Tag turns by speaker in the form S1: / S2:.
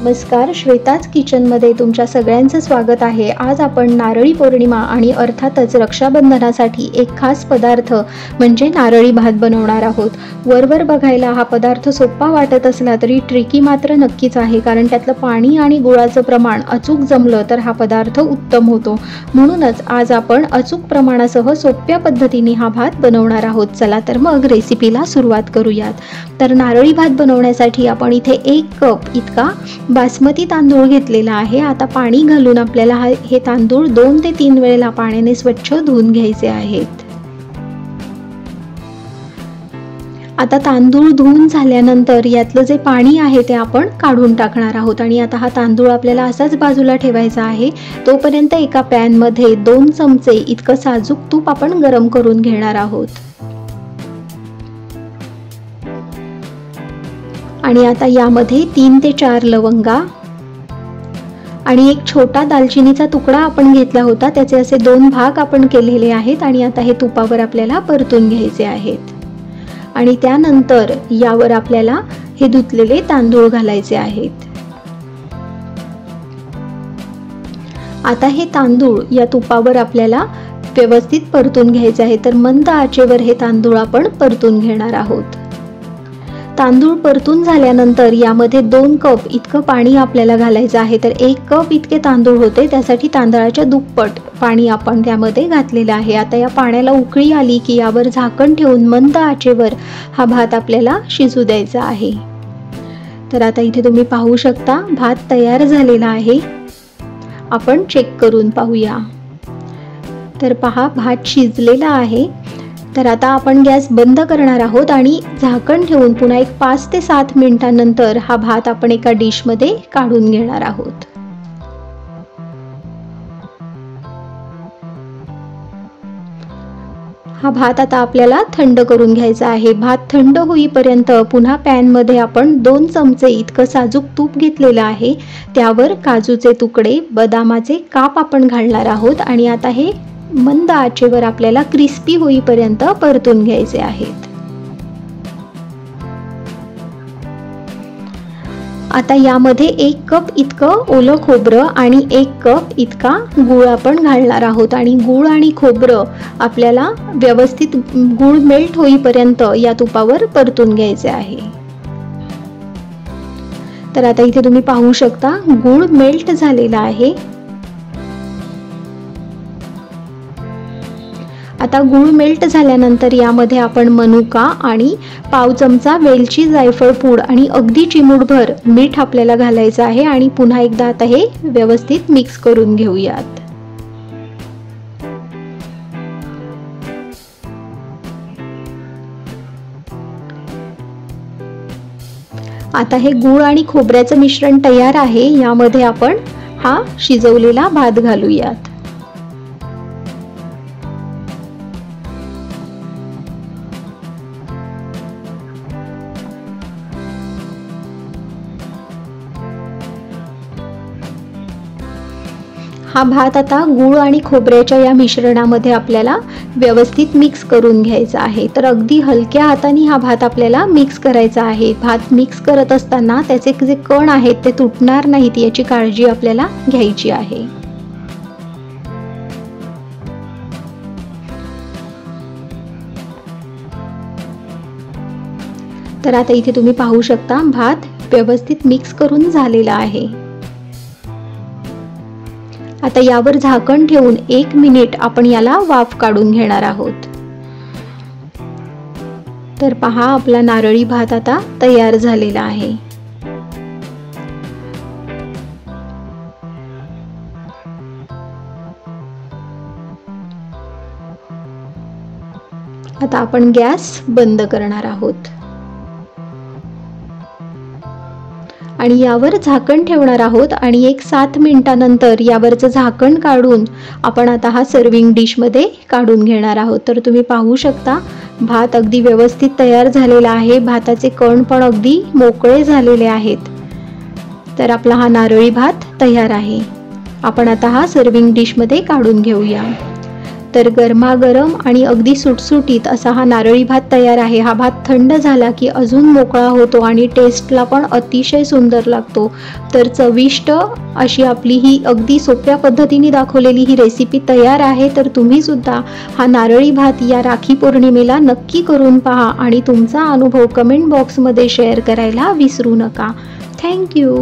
S1: नमस्कार, श्वेताज किचनमध्ये तुमच्या सगळ्यांचं स्वागत आहे। आज आपण नारळी पौर्णिमा आणि अर्थातच रक्षाबंधनासाठी एक खास पदार्थ म्हणजे नारळी भात बनवणार आहोत। वरवर बघायला हा पदार्थ सोपा वाटत असला तरी ट्रिकी मात्र नक्कीच आहे, कारण त्यातलं पाणी आणि गुळाचं प्रमाण अचूक जमलं तर हा पदार्थ उत्तम होतो। म्हणूनच आज आपण अचूक प्रमाणासह सोप्या पद्धतीने हा भात बनवणार आहोत। चला तर मग रेसिपीला सुरुवात करूयात। तर नारळी भात बनवण्यासाठी आपण इथे 1 कप इतका बासमती तांदूळ घेतलेला आहे। आता पाणी घालून आपल्याला हे तांदूळ 2 ते 3 वेळेला पाण्याने स्वच्छ धुवून घ्यायचे आहेत। आता तांदूळ धुवून झाल्यानंतर यातलं जे पाणी आहे ते आपण काढून टाकणार आहोत आणि आता हा तांदूळ आपल्याला असाच बाजूला ठेवायचा आहे। तोपर्यंत एका पॅन मध्ये 2 चमचे इतकं साजूक तूप आपण गरम करून घेणार आहोत। आणि आता यामध्ये 3 ते 4 लवंगा आणि एक छोटा दालचिनीचा तुकडा आपण घेतला होता, त्याचे असे 2 भाग आपण केलेले आहेत आणि आता हे तुपावर आपल्याला परतून घ्यायचे आहेत। आणि त्यानंतर यावर आपल्याला हे धुतलेले तांदूळ घालायचे आहेत। आता हे तांदूळ या तुपावर आपल्याला व्यवस्थित परतून घ्यायचे आहे। तर मंद आचेवर हे तांदूळ आपण परतून घेणार आहोत। तांदूळ परतून झाल्यानंतर यामध्ये 2 कप इतकं पाणी आपल्याला घालायचं आहे। तर 1 कप इतके तांदूळ होते, त्यासाठी तांदळाच्या दुप्पट पाणी आपण त्यामध्ये घातलेलं आहे। आता या पाण्याला उकळी आली की यावर झाकण ठेवून मंद आचेवर हा भात आपल्याला शिजू द्यायचा आहे। तर आता इथे तुम्ही पाहू शकता भात तयार झालेला आहे। आपण चेक करून पाहूया। तर पहा, भात शिजलेला आहे। तर आता आपण गॅस बंद करणार आहोत आणि झाकण ठेवून पुन्हा एक 5 ते 7 मिनिटांनंतर हा भात आपण एका डिश मध्ये काढून घेणार आहोत। हा भात आता आपल्याला थंड करून घ्यायचा आहे। भात थंड होईपर्यंत पुन्हा पॅन मध्ये आपण 2 चमचे इतकं साजूक तूप घेतलेलं आहे, त्यावर काजूचे तुकडे, बदामाचे काप आपण घालणार आहोत आणि आता हे मंद आचेवर आपल्याला क्रिस्पी होईपर्यंत परतून घ्यायचे आहेत। आता यामध्ये 1 कप इतकं ओलं खोबरं आणि 1 कप इतका गूळ आपण घालणार आहोत आणि गूळ आणि खोबरं आपल्याला व्यवस्थित गूळ मेल्ट होईपर्यंत या तुपावर परतून घ्यायचे आहे। तर आता इथे तुम्ही पाहू शकता गूळ मेल्ट झालेला आहे। आता गूळ मेल्ट झाल्यानंतर यामध्ये आपण मनुका आणि पाव चमचा वेलची, जायफळ पूड आणि अगदी चिमूटभर मीठ आपल्याला घालायचं आहे आणि पुन्हा एकदा आता हे व्यवस्थित मिक्स करून घेऊयात। आता हे गूळ आणि खोबऱ्याचं मिश्रण तयार आहे। यामध्ये आपण हा शिजवलेला भात घालूयात। हा भात आता गूळ आणि खोबऱ्याच्या या मिश्रणामध्ये आपल्याला व्यवस्थित मिक्स करून घ्यायचा आहे। तर अगदी हलक्या हाताने हा भात आपल्याला मिक्स करायचा आहे। भात मिक्स करत असताना त्याचे जे कण आहेत ते तुटणार नाहीत याची काळजी आपल्याला घ्यायची आहे। तर आता इथे तुम्ही पाहू शकता भात व्यवस्थित मिक्स करून झालेला आहे। आता यावर झाकण ठेवून 1 मिनिट आपण याला वाफ काढून घेणार आहोत। तर पहा, आपला नारळी भात आता तयार झालेला आहे। आता आपण गॅस बंद करणार आहोत आणि यावर झाकण ठेवणार आहोत आणि एक 7 मिनिटांनंतर यावरचं झाकण काढून आपण आता हा सर्विंग डिश मध्ये काढून घेणार आहोत। तर तुम्ही पाहू शकता भात अगदी व्यवस्थित तयार झालेला आहे। भाताचे कण पण अगदी मोकळे झालेले आहेत। तर आपला हा नारळी भात तयार आहे। आपण आता हा सर्विंग डिश मध्ये काढून घेऊया। तर गरमागरम आणि अगदी सुटसुटीत असा हा नारळी भात तयार आहे. हा भात थंड झाला की अजून मोकळा होतो आणि टेस्टला पण अतिशय सुंदर लागतो. तर चविष्ट अशी आपली ही अगदी सोप्या पद्धतीने दाखवलेली ही रेसिपी तयार आहे. तर तुम्ही सुद्धा हा नारळी भात या राखी पौर्णिमेला नक्की करून पहा आणि तुमचा अनुभव कमेंट बॉक्समध्ये शेअर करायला विसरू नका. थँक्यू.